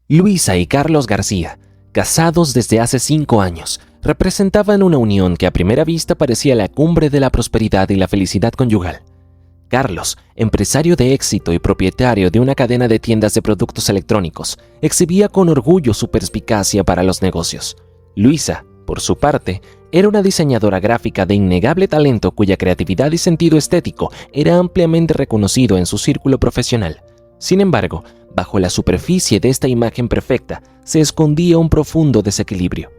Luisa y Carlos García, casados desde hace 5 años, representaban una unión que a primera vista parecía la cumbre de la prosperidad y la felicidad conyugal. Carlos, empresario de éxito y propietario de una cadena de tiendas de productos electrónicos, exhibía con orgullo su perspicacia para los negocios. Luisa, por su parte, era una diseñadora gráfica de innegable talento cuya creatividad y sentido estético era ampliamente reconocido en su círculo profesional. Sin embargo, bajo la superficie de esta imagen perfecta se escondía un profundo desequilibrio.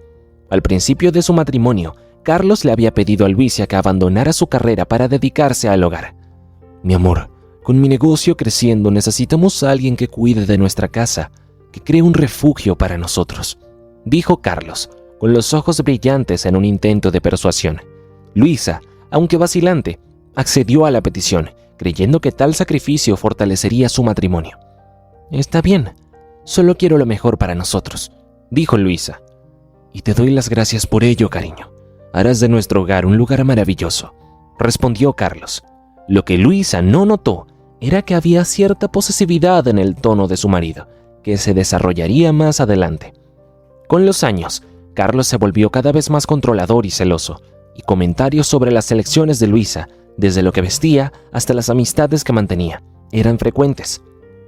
Al principio de su matrimonio, Carlos le había pedido a Luisa que abandonara su carrera para dedicarse al hogar. «Mi amor, con mi negocio creciendo necesitamos a alguien que cuide de nuestra casa, que cree un refugio para nosotros», dijo Carlos, con los ojos brillantes en un intento de persuasión. Luisa, aunque vacilante, accedió a la petición, creyendo que tal sacrificio fortalecería su matrimonio. «Está bien, solo quiero lo mejor para nosotros», dijo Luisa. «Y te doy las gracias por ello, cariño. Harás de nuestro hogar un lugar maravilloso», respondió Carlos. Lo que Luisa no notó era que había cierta posesividad en el tono de su marido, que se desarrollaría más adelante. Con los años, Carlos se volvió cada vez más controlador y celoso, y comentarios sobre las elecciones de Luisa, desde lo que vestía hasta las amistades que mantenía, eran frecuentes.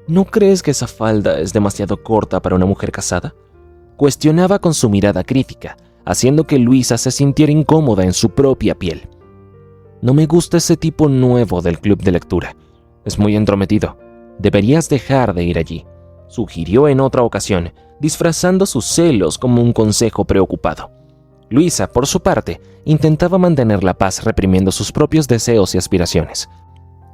«¿No crees que esa falda es demasiado corta para una mujer casada?», cuestionaba con su mirada crítica, haciendo que Luisa se sintiera incómoda en su propia piel. «No me gusta ese tipo nuevo del club de lectura. Es muy entrometido. Deberías dejar de ir allí», sugirió en otra ocasión, disfrazando sus celos como un consejo preocupado. Luisa, por su parte, intentaba mantener la paz reprimiendo sus propios deseos y aspiraciones.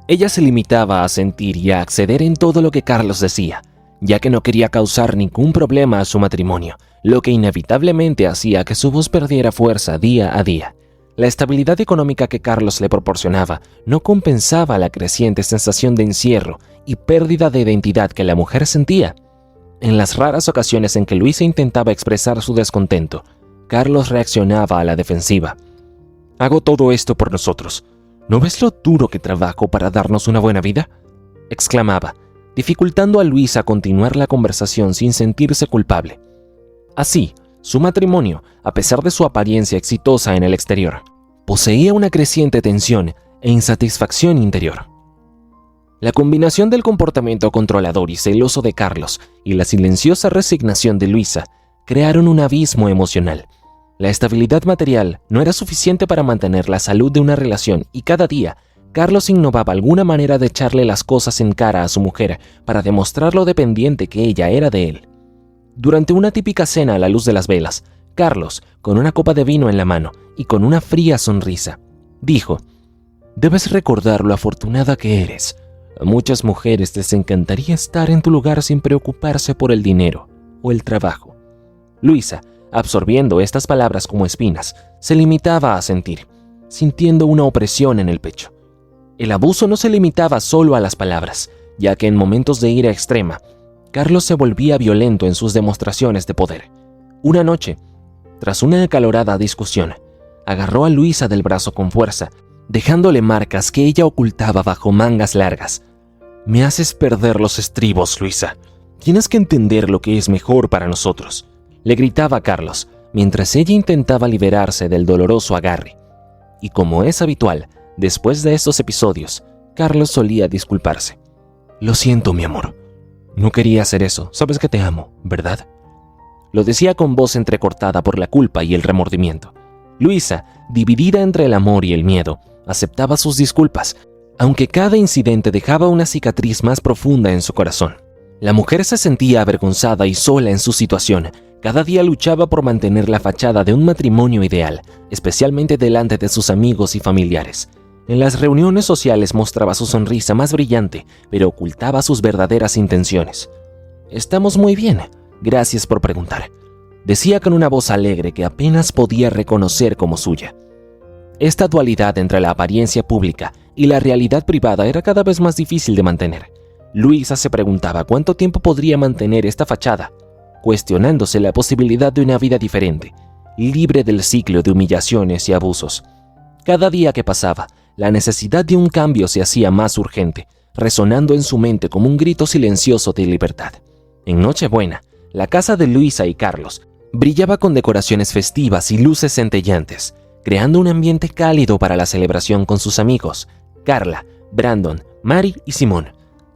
Ella se limitaba a sentir y a acceder en todo lo que Carlos decía, ya que no quería causar ningún problema a su matrimonio, lo que inevitablemente hacía que su voz perdiera fuerza día a día. La estabilidad económica que Carlos le proporcionaba no compensaba la creciente sensación de encierro y pérdida de identidad que la mujer sentía. En las raras ocasiones en que Luisa intentaba expresar su descontento, Carlos reaccionaba a la defensiva. «Hago todo esto por nosotros. ¿No ves lo duro que trabajo para darnos una buena vida?», exclamaba, dificultando a Luisa continuar la conversación sin sentirse culpable. Así, su matrimonio, a pesar de su apariencia exitosa en el exterior, poseía una creciente tensión e insatisfacción interior. La combinación del comportamiento controlador y celoso de Carlos y la silenciosa resignación de Luisa crearon un abismo emocional. La estabilidad material no era suficiente para mantener la salud de una relación y cada día Carlos innovaba alguna manera de echarle las cosas en cara a su mujer para demostrar lo dependiente que ella era de él. Durante una típica cena a la luz de las velas, Carlos, con una copa de vino en la mano y con una fría sonrisa, dijo: «Debes recordar lo afortunada que eres. A muchas mujeres les encantaría estar en tu lugar sin preocuparse por el dinero o el trabajo». Luisa, absorbiendo estas palabras como espinas, se limitaba a sentir, sintiendo una opresión en el pecho. El abuso no se limitaba solo a las palabras, ya que en momentos de ira extrema, Carlos se volvía violento en sus demostraciones de poder. Una noche, tras una acalorada discusión, agarró a Luisa del brazo con fuerza, dejándole marcas que ella ocultaba bajo mangas largas. «Me haces perder los estribos, Luisa. Tienes que entender lo que es mejor para nosotros», le gritaba Carlos, mientras ella intentaba liberarse del doloroso agarre. Y como es habitual, después de estos episodios, Carlos solía disculparse. «Lo siento, mi amor. No quería hacer eso. Sabes que te amo, ¿verdad?», lo decía con voz entrecortada por la culpa y el remordimiento. Luisa, dividida entre el amor y el miedo, aceptaba sus disculpas, aunque cada incidente dejaba una cicatriz más profunda en su corazón. La mujer se sentía avergonzada y sola en su situación. Cada día luchaba por mantener la fachada de un matrimonio ideal, especialmente delante de sus amigos y familiares. En las reuniones sociales mostraba su sonrisa más brillante, pero ocultaba sus verdaderas intenciones. «Estamos muy bien, gracias por preguntar», decía con una voz alegre que apenas podía reconocer como suya. Esta dualidad entre la apariencia pública y la realidad privada era cada vez más difícil de mantener. Luisa se preguntaba cuánto tiempo podría mantener esta fachada, cuestionándose la posibilidad de una vida diferente, libre del ciclo de humillaciones y abusos. Cada día que pasaba, la necesidad de un cambio se hacía más urgente, resonando en su mente como un grito silencioso de libertad. En Nochebuena, La casa de Luisa y Carlos brillaba con decoraciones festivas y luces centellantes, creando un ambiente cálido para la celebración con sus amigos, Carla, Brandon, Mary y Simón.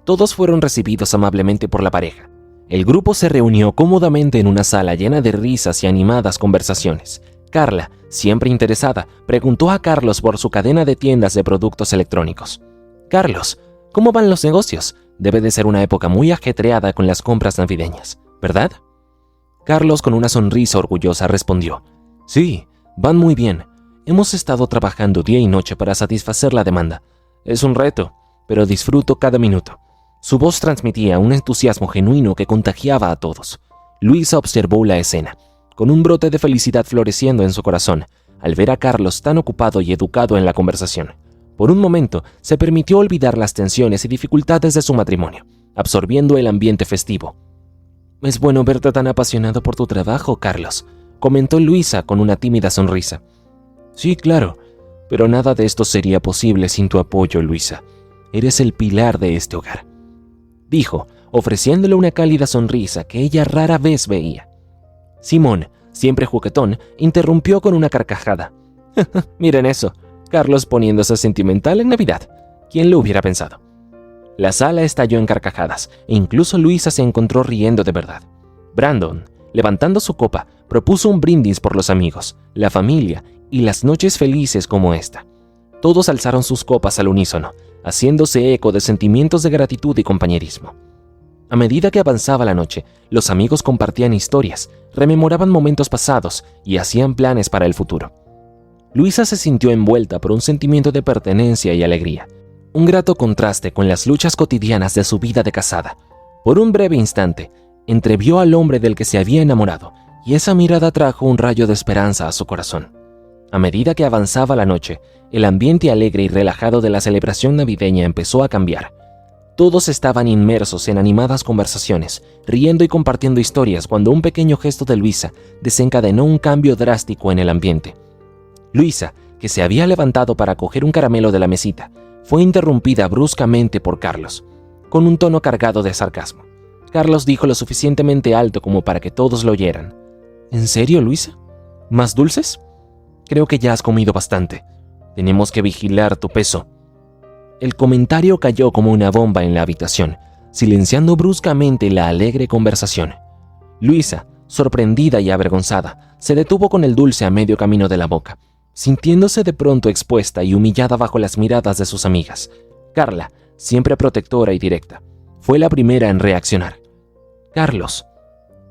Todos fueron recibidos amablemente por la pareja. El grupo se reunió cómodamente en una sala llena de risas y animadas conversaciones. Carla, siempre interesada, preguntó a Carlos por su cadena de tiendas de productos electrónicos. «Carlos, ¿cómo van los negocios? Debe de ser una época muy ajetreada con las compras navideñas, ¿verdad?» Carlos, con una sonrisa orgullosa, respondió: «Sí, van muy bien. Hemos estado trabajando día y noche para satisfacer la demanda. Es un reto, pero disfruto cada minuto». Su voz transmitía un entusiasmo genuino que contagiaba a todos. Luisa observó la escena, con un brote de felicidad floreciendo en su corazón, al ver a Carlos tan ocupado y educado en la conversación. Por un momento, se permitió olvidar las tensiones y dificultades de su matrimonio, absorbiendo el ambiente festivo. «Es bueno verte tan apasionado por tu trabajo, Carlos», comentó Luisa con una tímida sonrisa. «Sí, claro, pero nada de esto sería posible sin tu apoyo, Luisa. Eres el pilar de este hogar», dijo, ofreciéndole una cálida sonrisa que ella rara vez veía. Simón, siempre juguetón, interrumpió con una carcajada. «Miren eso, Carlos poniéndose sentimental en Navidad. ¿Quién lo hubiera pensado?». La sala estalló en carcajadas e incluso Luisa se encontró riendo de verdad. Brandon, levantando su copa, propuso un brindis por los amigos, la familia y las noches felices como esta. Todos alzaron sus copas al unísono, haciéndose eco de sentimientos de gratitud y compañerismo. A medida que avanzaba la noche, los amigos compartían historias, rememoraban momentos pasados y hacían planes para el futuro. Luisa se sintió envuelta por un sentimiento de pertenencia y alegría, un grato contraste con las luchas cotidianas de su vida de casada. Por un breve instante, entrevió al hombre del que se había enamorado, y esa mirada trajo un rayo de esperanza a su corazón. A medida que avanzaba la noche, el ambiente alegre y relajado de la celebración navideña empezó a cambiar. Todos estaban inmersos en animadas conversaciones, riendo y compartiendo historias cuando un pequeño gesto de Luisa desencadenó un cambio drástico en el ambiente. Luisa, que se había levantado para coger un caramelo de la mesita, fue interrumpida bruscamente por Carlos, con un tono cargado de sarcasmo. Carlos dijo lo suficientemente alto como para que todos lo oyeran. «¿En serio, Luisa? ¿Más dulces? Creo que ya has comido bastante. Tenemos que vigilar tu peso». El comentario cayó como una bomba en la habitación, silenciando bruscamente la alegre conversación. Luisa, sorprendida y avergonzada, se detuvo con el dulce a medio camino de la boca, sintiéndose de pronto expuesta y humillada bajo las miradas de sus amigas. Carla, siempre protectora y directa, fue la primera en reaccionar. «Carlos,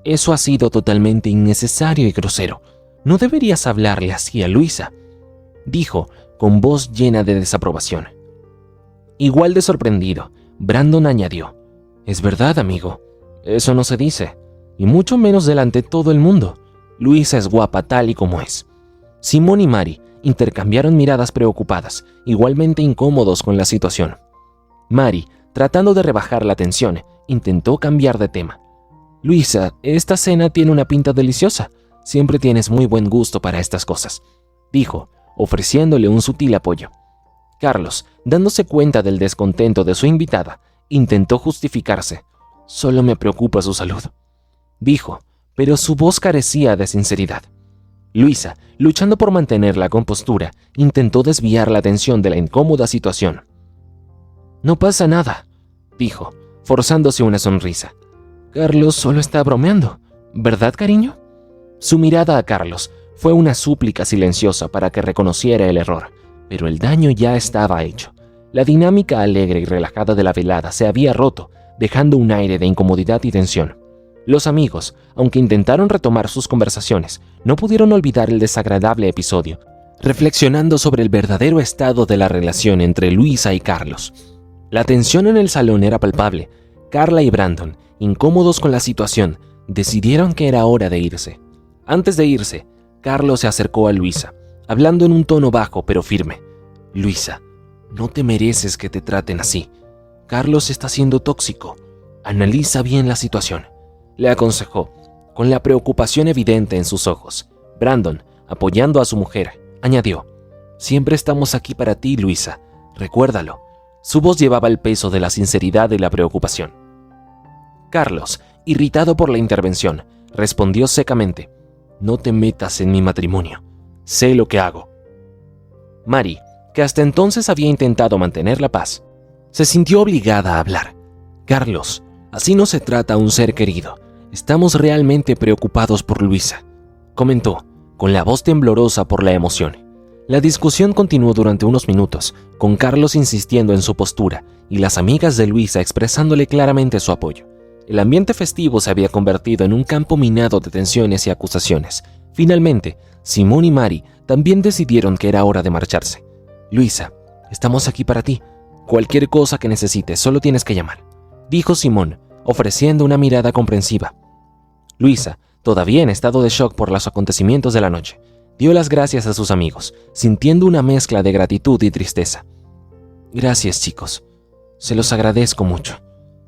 eso ha sido totalmente innecesario y grosero. No deberías hablarle así a Luisa», dijo con voz llena de desaprobación. Igual de sorprendido, Brandon añadió: «Es verdad, amigo. Eso no se dice, y mucho menos delante de todo el mundo. Luisa es guapa tal y como es». Simón y Mary intercambiaron miradas preocupadas, igualmente incómodos con la situación. Mary, tratando de rebajar la tensión, intentó cambiar de tema. «Luisa, esta cena tiene una pinta deliciosa. Siempre tienes muy buen gusto para estas cosas», dijo, ofreciéndole un sutil apoyo. Carlos, dándose cuenta del descontento de su invitada, intentó justificarse. «Solo me preocupa su salud», dijo, pero su voz carecía de sinceridad. Luisa, luchando por mantener la compostura, intentó desviar la atención de la incómoda situación. «No pasa nada», dijo, forzándose una sonrisa. «Carlos solo está bromeando, ¿verdad, cariño?». Su mirada a Carlos fue una súplica silenciosa para que reconociera el error, pero el daño ya estaba hecho. La dinámica alegre y relajada de la velada se había roto, dejando un aire de incomodidad y tensión. Los amigos, aunque intentaron retomar sus conversaciones, no pudieron olvidar el desagradable episodio, reflexionando sobre el verdadero estado de la relación entre Luisa y Carlos. La tensión en el salón era palpable. Carla y Brandon, incómodos con la situación, decidieron que era hora de irse. Antes de irse, Carlos se acercó a Luisa, hablando en un tono bajo pero firme. «Luisa, no te mereces que te traten así. Carlos está siendo tóxico. Analiza bien la situación», le aconsejó, con la preocupación evidente en sus ojos. Brandon, apoyando a su mujer, añadió: «Siempre estamos aquí para ti, Luisa. Recuérdalo». Su voz llevaba el peso de la sinceridad y la preocupación. Carlos, irritado por la intervención, respondió secamente: «No te metas en mi matrimonio. Sé lo que hago». Mary, que hasta entonces había intentado mantener la paz, se sintió obligada a hablar. «Carlos, así no se trata a un ser querido. Estamos realmente preocupados por Luisa», comentó, con la voz temblorosa por la emoción. La discusión continuó durante unos minutos, con Carlos insistiendo en su postura y las amigas de Luisa expresándole claramente su apoyo. El ambiente festivo se había convertido en un campo minado de tensiones y acusaciones. Finalmente, Simón y Mary también decidieron que era hora de marcharse. «Luisa, estamos aquí para ti. Cualquier cosa que necesites, solo tienes que llamar», dijo Simón, ofreciendo una mirada comprensiva. Luisa, todavía en estado de shock por los acontecimientos de la noche, dio las gracias a sus amigos, sintiendo una mezcla de gratitud y tristeza. «Gracias, chicos. Se los agradezco mucho».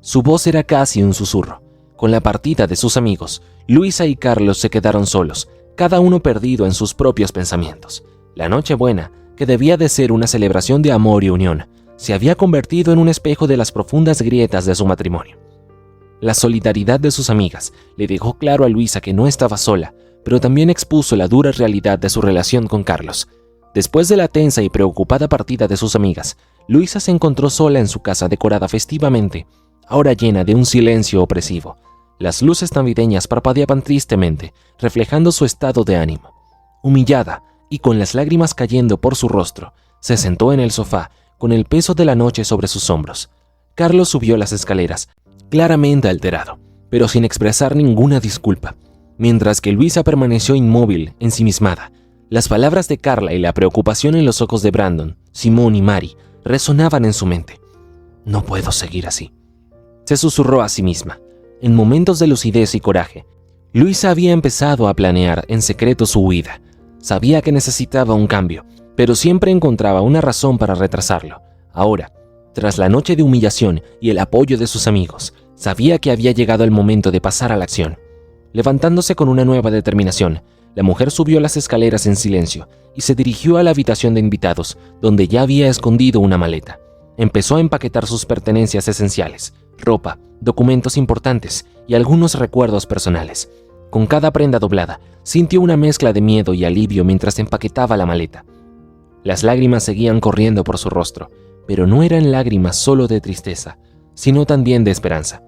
Su voz era casi un susurro. Con la partida de sus amigos, Luisa y Carlos se quedaron solos, cada uno perdido en sus propios pensamientos. La Nochebuena, que debía de ser una celebración de amor y unión, se había convertido en un espejo de las profundas grietas de su matrimonio. La solidaridad de sus amigas le dejó claro a Luisa que no estaba sola, pero también expuso la dura realidad de su relación con Carlos. Después de la tensa y preocupada partida de sus amigas, Luisa se encontró sola en su casa decorada festivamente, ahora llena de un silencio opresivo. Las luces navideñas parpadeaban tristemente, reflejando su estado de ánimo. Humillada y con las lágrimas cayendo por su rostro, se sentó en el sofá, con el peso de la noche sobre sus hombros. Carlos subió las escaleras, claramente alterado, pero sin expresar ninguna disculpa, mientras que Luisa permaneció inmóvil, ensimismada. Las palabras de Carla y la preocupación en los ojos de Brandon, Simón y Mary resonaban en su mente. «No puedo seguir así», se susurró a sí misma. En momentos de lucidez y coraje, Luisa había empezado a planear en secreto su huida. Sabía que necesitaba un cambio, pero siempre encontraba una razón para retrasarlo. Ahora, tras la noche de humillación y el apoyo de sus amigos, sabía que había llegado el momento de pasar a la acción. Levantándose con una nueva determinación, la mujer subió las escaleras en silencio y se dirigió a la habitación de invitados, donde ya había escondido una maleta. Empezó a empaquetar sus pertenencias esenciales, ropa, documentos importantes y algunos recuerdos personales. Con cada prenda doblada, sintió una mezcla de miedo y alivio mientras empaquetaba la maleta. Las lágrimas seguían corriendo por su rostro, pero no eran lágrimas solo de tristeza, sino también de esperanza.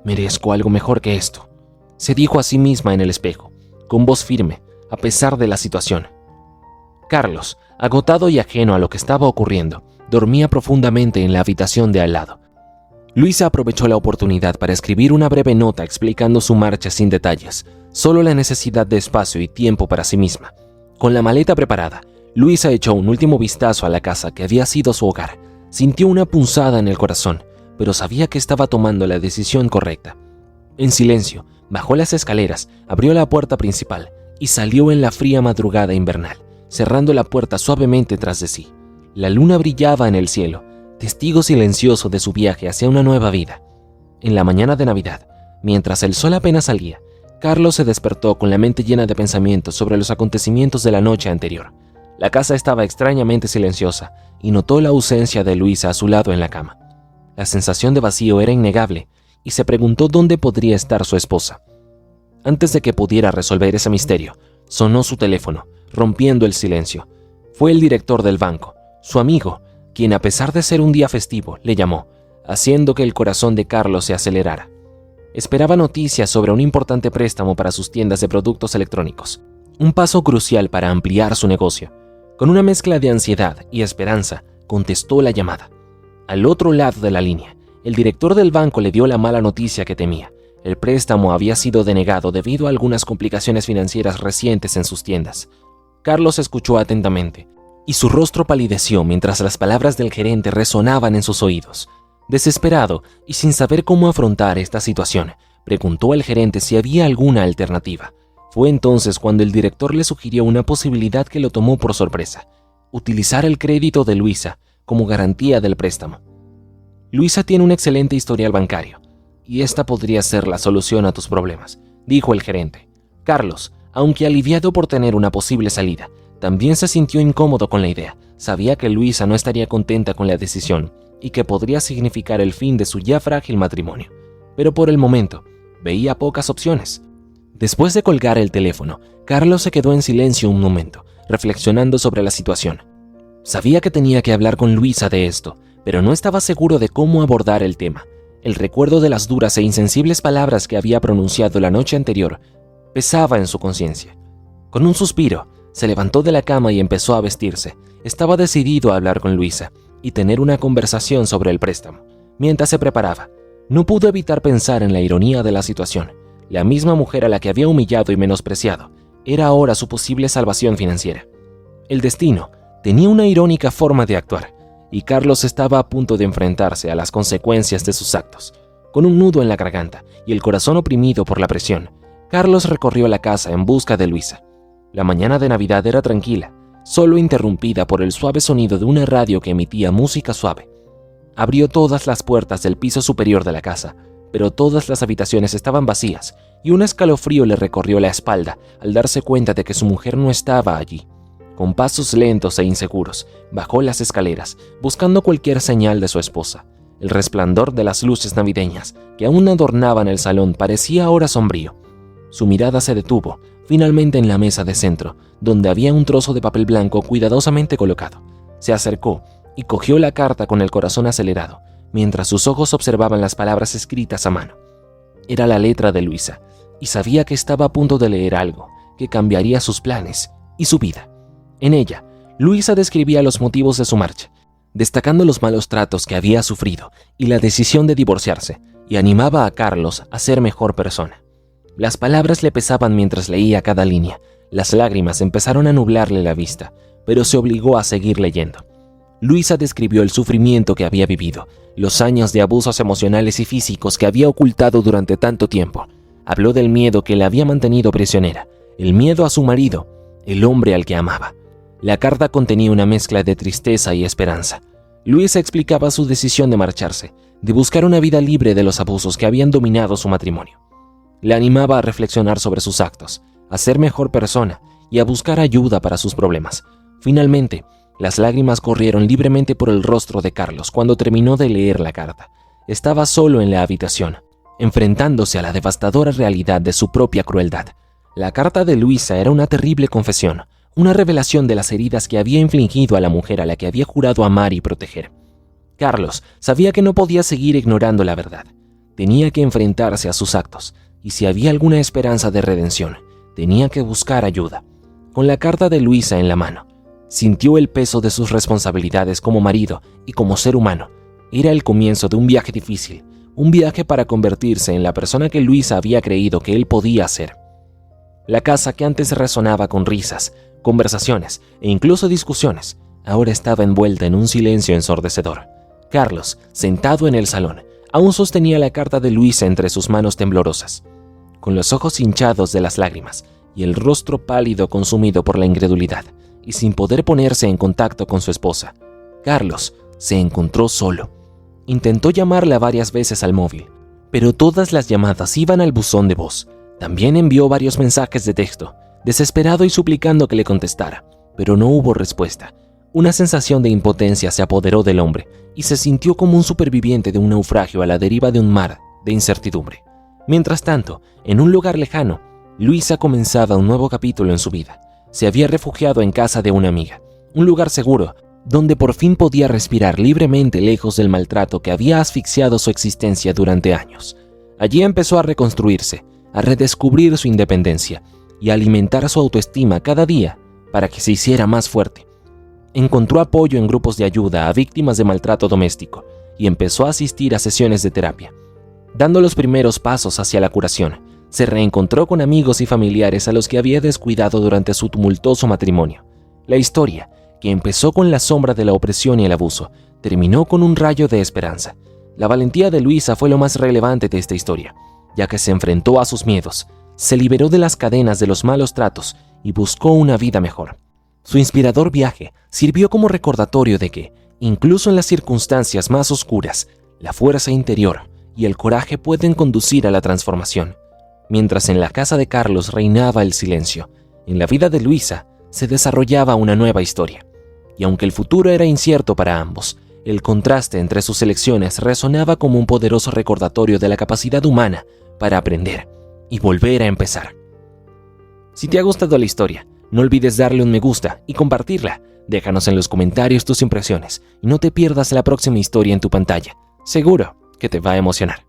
«Merezco algo mejor que esto», se dijo a sí misma en el espejo, con voz firme, a pesar de la situación. Carlos, agotado y ajeno a lo que estaba ocurriendo, dormía profundamente en la habitación de al lado. Luisa aprovechó la oportunidad para escribir una breve nota explicando su marcha sin detalles, solo la necesidad de espacio y tiempo para sí misma. Con la maleta preparada, Luisa echó un último vistazo a la casa que había sido su hogar. Sintió una punzada en el corazón, pero sabía que estaba tomando la decisión correcta. En silencio, bajó las escaleras, abrió la puerta principal y salió en la fría madrugada invernal, cerrando la puerta suavemente tras de sí. La luna brillaba en el cielo, testigo silencioso de su viaje hacia una nueva vida. En la mañana de Navidad, mientras el sol apenas salía, Carlos se despertó con la mente llena de pensamientos sobre los acontecimientos de la noche anterior. La casa estaba extrañamente silenciosa y notó la ausencia de Luisa a su lado en la cama. La sensación de vacío era innegable y se preguntó dónde podría estar su esposa. Antes de que pudiera resolver ese misterio, sonó su teléfono, rompiendo el silencio. Fue el director del banco, su amigo, quien a pesar de ser un día festivo, le llamó, haciendo que el corazón de Carlos se acelerara. Esperaba noticias sobre un importante préstamo para sus tiendas de productos electrónicos, un paso crucial para ampliar su negocio. Con una mezcla de ansiedad y esperanza, contestó la llamada. Al otro lado de la línea, el director del banco le dio la mala noticia que temía. El préstamo había sido denegado debido a algunas complicaciones financieras recientes en sus tiendas. Carlos escuchó atentamente, y su rostro palideció mientras las palabras del gerente resonaban en sus oídos. Desesperado y sin saber cómo afrontar esta situación, preguntó al gerente si había alguna alternativa. Fue entonces cuando el director le sugirió una posibilidad que lo tomó por sorpresa: utilizar el crédito de Luisa como garantía del préstamo. Luisa tiene un excelente historial bancario, y esta podría ser la solución a tus problemas, dijo el gerente. Carlos, aunque aliviado por tener una posible salida, también se sintió incómodo con la idea. Sabía que Luisa no estaría contenta con la decisión y que podría significar el fin de su ya frágil matrimonio. Pero por el momento, Veía pocas opciones. Después de colgar el teléfono, Carlos se quedó en silencio un momento, reflexionando sobre la situación. Sabía que tenía que hablar con Luisa de esto, pero no estaba seguro de cómo abordar el tema. El recuerdo de las duras e insensibles palabras que había pronunciado la noche anterior pesaba en su conciencia. Con un suspiro, se levantó de la cama y empezó a vestirse. Estaba decidido a hablar con Luisa y tener una conversación sobre el préstamo. Mientras se preparaba, no pudo evitar pensar en la ironía de la situación. La misma mujer a la que había humillado y menospreciado era ahora su posible salvación financiera. El destino tenía una irónica forma de actuar, y Carlos estaba a punto de enfrentarse a las consecuencias de sus actos. Con un nudo en la garganta y el corazón oprimido por la presión, Carlos recorrió la casa en busca de Luisa. La mañana de Navidad era tranquila, solo interrumpida por el suave sonido de una radio que emitía música suave. Abrió todas las puertas del piso superior de la casa, pero todas las habitaciones estaban vacías y un escalofrío le recorrió la espalda al darse cuenta de que su mujer no estaba allí. Con pasos lentos e inseguros, bajó las escaleras, buscando cualquier señal de su esposa. El resplandor de las luces navideñas que aún adornaban el salón parecía ahora sombrío. Su mirada se detuvo, finalmente en la mesa de centro, donde había un trozo de papel blanco cuidadosamente colocado. Se acercó y cogió la carta con el corazón acelerado, mientras sus ojos observaban las palabras escritas a mano. Era la letra de Luisa, y sabía que estaba a punto de leer algo que cambiaría sus planes y su vida. En ella, Luisa describía los motivos de su marcha, destacando los malos tratos que había sufrido y la decisión de divorciarse, y animaba a Carlos a ser mejor persona. Las palabras le pesaban mientras leía cada línea. Las lágrimas empezaron a nublarle la vista, pero se obligó a seguir leyendo. Luisa describió el sufrimiento que había vivido, los años de abusos emocionales y físicos que había ocultado durante tanto tiempo. Habló del miedo que la había mantenido prisionera, el miedo a su marido, el hombre al que amaba. La carta contenía una mezcla de tristeza y esperanza. Luisa explicaba su decisión de marcharse, de buscar una vida libre de los abusos que habían dominado su matrimonio. Le animaba a reflexionar sobre sus actos, a ser mejor persona y a buscar ayuda para sus problemas. Finalmente, las lágrimas corrieron libremente por el rostro de Carlos cuando terminó de leer la carta. Estaba solo en la habitación, enfrentándose a la devastadora realidad de su propia crueldad. La carta de Luisa era una terrible confesión, una revelación de las heridas que había infligido a la mujer a la que había jurado amar y proteger. Carlos sabía que no podía seguir ignorando la verdad. Tenía que enfrentarse a sus actos, y si había alguna esperanza de redención, tenía que buscar ayuda. Con la carta de Luisa en la mano, sintió el peso de sus responsabilidades como marido y como ser humano. Era el comienzo de un viaje difícil, un viaje para convertirse en la persona que Luisa había creído que él podía ser. La casa que antes resonaba con risas, conversaciones e incluso discusiones, ahora estaba envuelta en un silencio ensordecedor. Carlos, sentado en el salón, aún sostenía la carta de Luisa entre sus manos temblorosas. Con los ojos hinchados de las lágrimas y el rostro pálido consumido por la incredulidad, y sin poder ponerse en contacto con su esposa, Carlos se encontró solo. Intentó llamarla varias veces al móvil, pero todas las llamadas iban al buzón de voz. También envió varios mensajes de texto, desesperado y suplicando que le contestara, pero no hubo respuesta. Una sensación de impotencia se apoderó del hombre y se sintió como un superviviente de un naufragio a la deriva de un mar de incertidumbre. Mientras tanto, en un lugar lejano, Luisa comenzaba un nuevo capítulo en su vida. Se había refugiado en casa de una amiga, un lugar seguro, donde por fin podía respirar libremente lejos del maltrato que había asfixiado su existencia durante años. Allí empezó a reconstruirse, a redescubrir su independencia y a alimentar su autoestima cada día para que se hiciera más fuerte. Encontró apoyo en grupos de ayuda a víctimas de maltrato doméstico y empezó a asistir a sesiones de terapia. Dando los primeros pasos hacia la curación, se reencontró con amigos y familiares a los que había descuidado durante su tumultuoso matrimonio. La historia, que empezó con la sombra de la opresión y el abuso, terminó con un rayo de esperanza. La valentía de Luisa fue lo más relevante de esta historia, ya que se enfrentó a sus miedos, se liberó de las cadenas de los malos tratos y buscó una vida mejor. Su inspirador viaje sirvió como recordatorio de que, incluso en las circunstancias más oscuras, la fuerza interior y el coraje pueden conducir a la transformación. Mientras en la casa de Carlos reinaba el silencio, en la vida de Luisa se desarrollaba una nueva historia. Y aunque el futuro era incierto para ambos, el contraste entre sus elecciones resonaba como un poderoso recordatorio de la capacidad humana para aprender y volver a empezar. Si te ha gustado la historia, no olvides darle un me gusta y compartirla. Déjanos en los comentarios tus impresiones y no te pierdas la próxima historia en tu pantalla. Seguro que te va a emocionar.